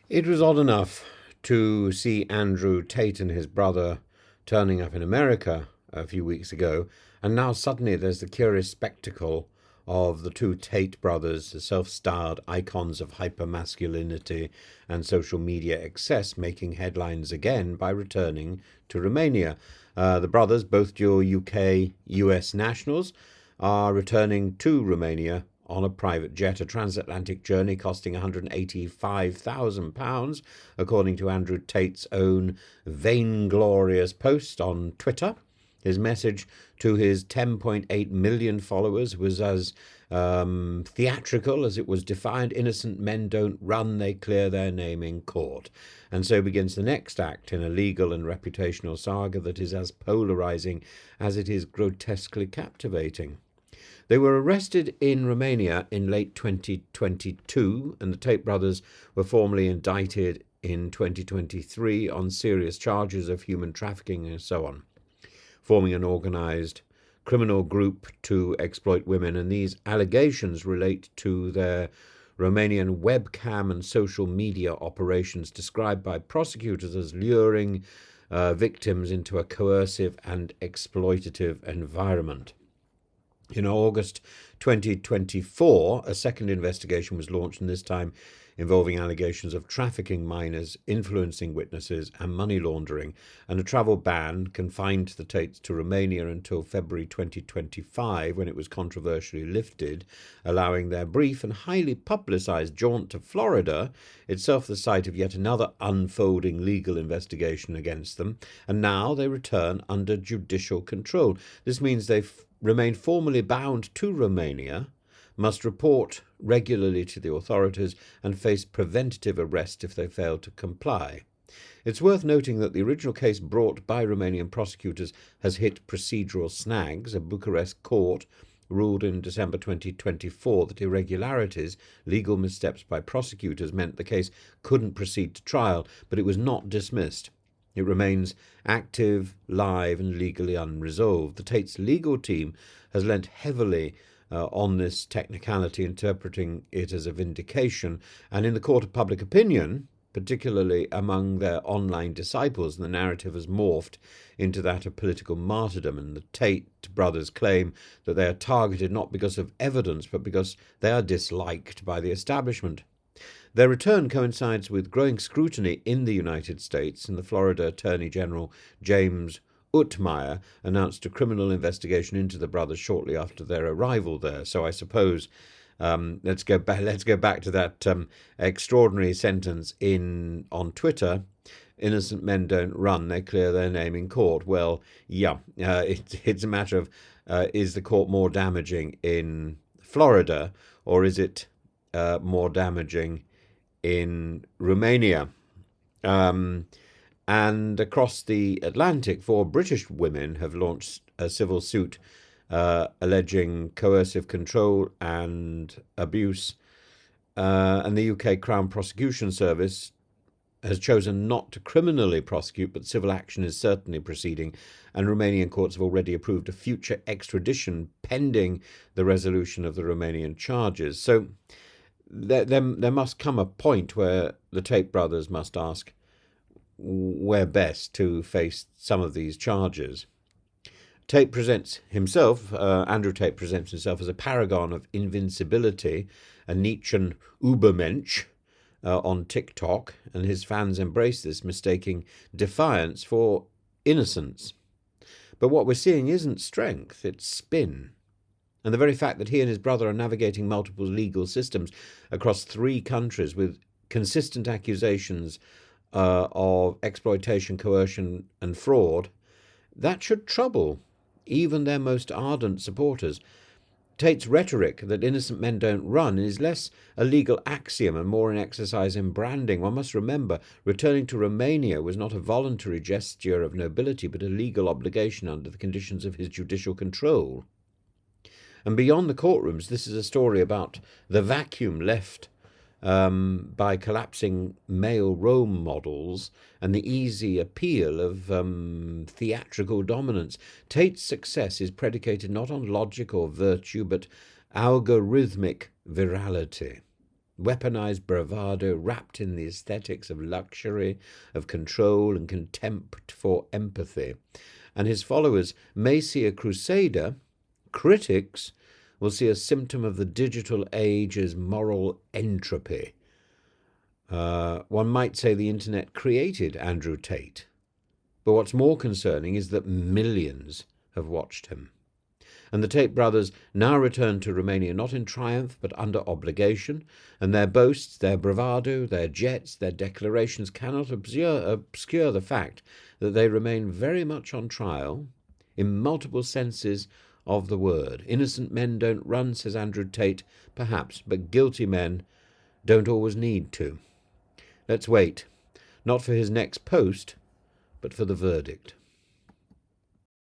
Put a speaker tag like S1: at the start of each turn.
S1: It was odd enough to see Andrew Tate and his brother turning up in America a few weeks ago, and now suddenly there's the curious spectacle of the two Tate brothers, the self styled icons of hypermasculinity and social media excess, making headlines again by returning to Romania. The brothers, both dual UK US nationals, are returning to Romania on a private jet, a transatlantic journey costing £185,000, according to Andrew Tate's own vainglorious post on Twitter. His message to his 10.8 million followers was as theatrical as it was defiant. Innocent men don't run, they clear their name in court. And so begins the next act in a legal and reputational saga that is as polarizing as it is grotesquely captivating. They were arrested in Romania in late 2022, and the Tate brothers were formally indicted in 2023 on serious charges of human trafficking and so on, forming an organised criminal group to exploit women. And these allegations relate to their Romanian webcam and social media operations, described by prosecutors as luring victims into a coercive and exploitative environment. In August 2024, a second investigation was launched, and this time involving allegations of trafficking minors, influencing witnesses, and money laundering, and a travel ban confined the Tates to Romania until February 2025, when it was controversially lifted, allowing their brief and highly publicised jaunt to Florida, itself the site of yet another unfolding legal investigation against them, and now they return under judicial control. This means they've remained formally bound to Romania, must report regularly to the authorities, and face preventative arrest if they fail to comply. It's worth noting that the original case brought by Romanian prosecutors has hit procedural snags. A Bucharest court ruled in December 2024 that irregularities, legal missteps by prosecutors, meant the case couldn't proceed to trial, but it was not dismissed. It remains active, live, and legally unresolved. The Tate's legal team has lent heavily on this technicality, interpreting it as a vindication. And in the court of public opinion, particularly among their online disciples, the narrative has morphed into that of political martyrdom. And the Tate brothers claim that they are targeted not because of evidence, but because they are disliked by the establishment. Their return coincides with growing scrutiny in the United States, and the Florida Attorney General James Utmeyer announced a criminal investigation into the brothers shortly after their arrival there. So I suppose let's go back to that extraordinary sentence on Twitter: "Innocent men don't run; they clear their name in court." Well, yeah, it's a matter of is the court more damaging in Florida, or is it more damaging in Romania? And across the Atlantic, 4 British women have launched a civil suit alleging coercive control and abuse. And the UK Crown Prosecution Service has chosen not to criminally prosecute, but civil action is certainly proceeding. And Romanian courts have already approved a future extradition pending the resolution of the Romanian charges. So there must come a point where the Tate brothers must ask where best to face some of these charges. Andrew Tate presents himself as a paragon of invincibility, a Nietzschean Übermensch on TikTok, and his fans embrace this, mistaking defiance for innocence. But what we're seeing isn't strength, it's spin. And the very fact that he and his brother are navigating multiple legal systems across 3 countries with consistent accusations of exploitation, coercion, and fraud, that should trouble even their most ardent supporters. Tate's rhetoric that innocent men don't run is less a legal axiom and more an exercise in branding. One must remember, returning to Romania was not a voluntary gesture of nobility, but a legal obligation under the conditions of his judicial control. And beyond the courtrooms, this is a story about the vacuum left by collapsing male role models and the easy appeal of theatrical dominance. Tate's success is predicated not on logic or virtue, but algorithmic virality. weaponized bravado wrapped in the aesthetics of luxury, of control and contempt for empathy. And his followers may see a crusader. Critics will see a symptom of the digital age's moral entropy. One might say the internet created Andrew Tate. But what's more concerning is that millions have watched him. And the Tate brothers now return to Romania not in triumph but under obligation, and their boasts, their bravado, their jets, their declarations cannot obscure the fact that they remain very much on trial in multiple senses of the word. Innocent men don't run, says Andrew Tate, perhaps, but guilty men don't always need to. Let's wait, not for his next post, but for the verdict.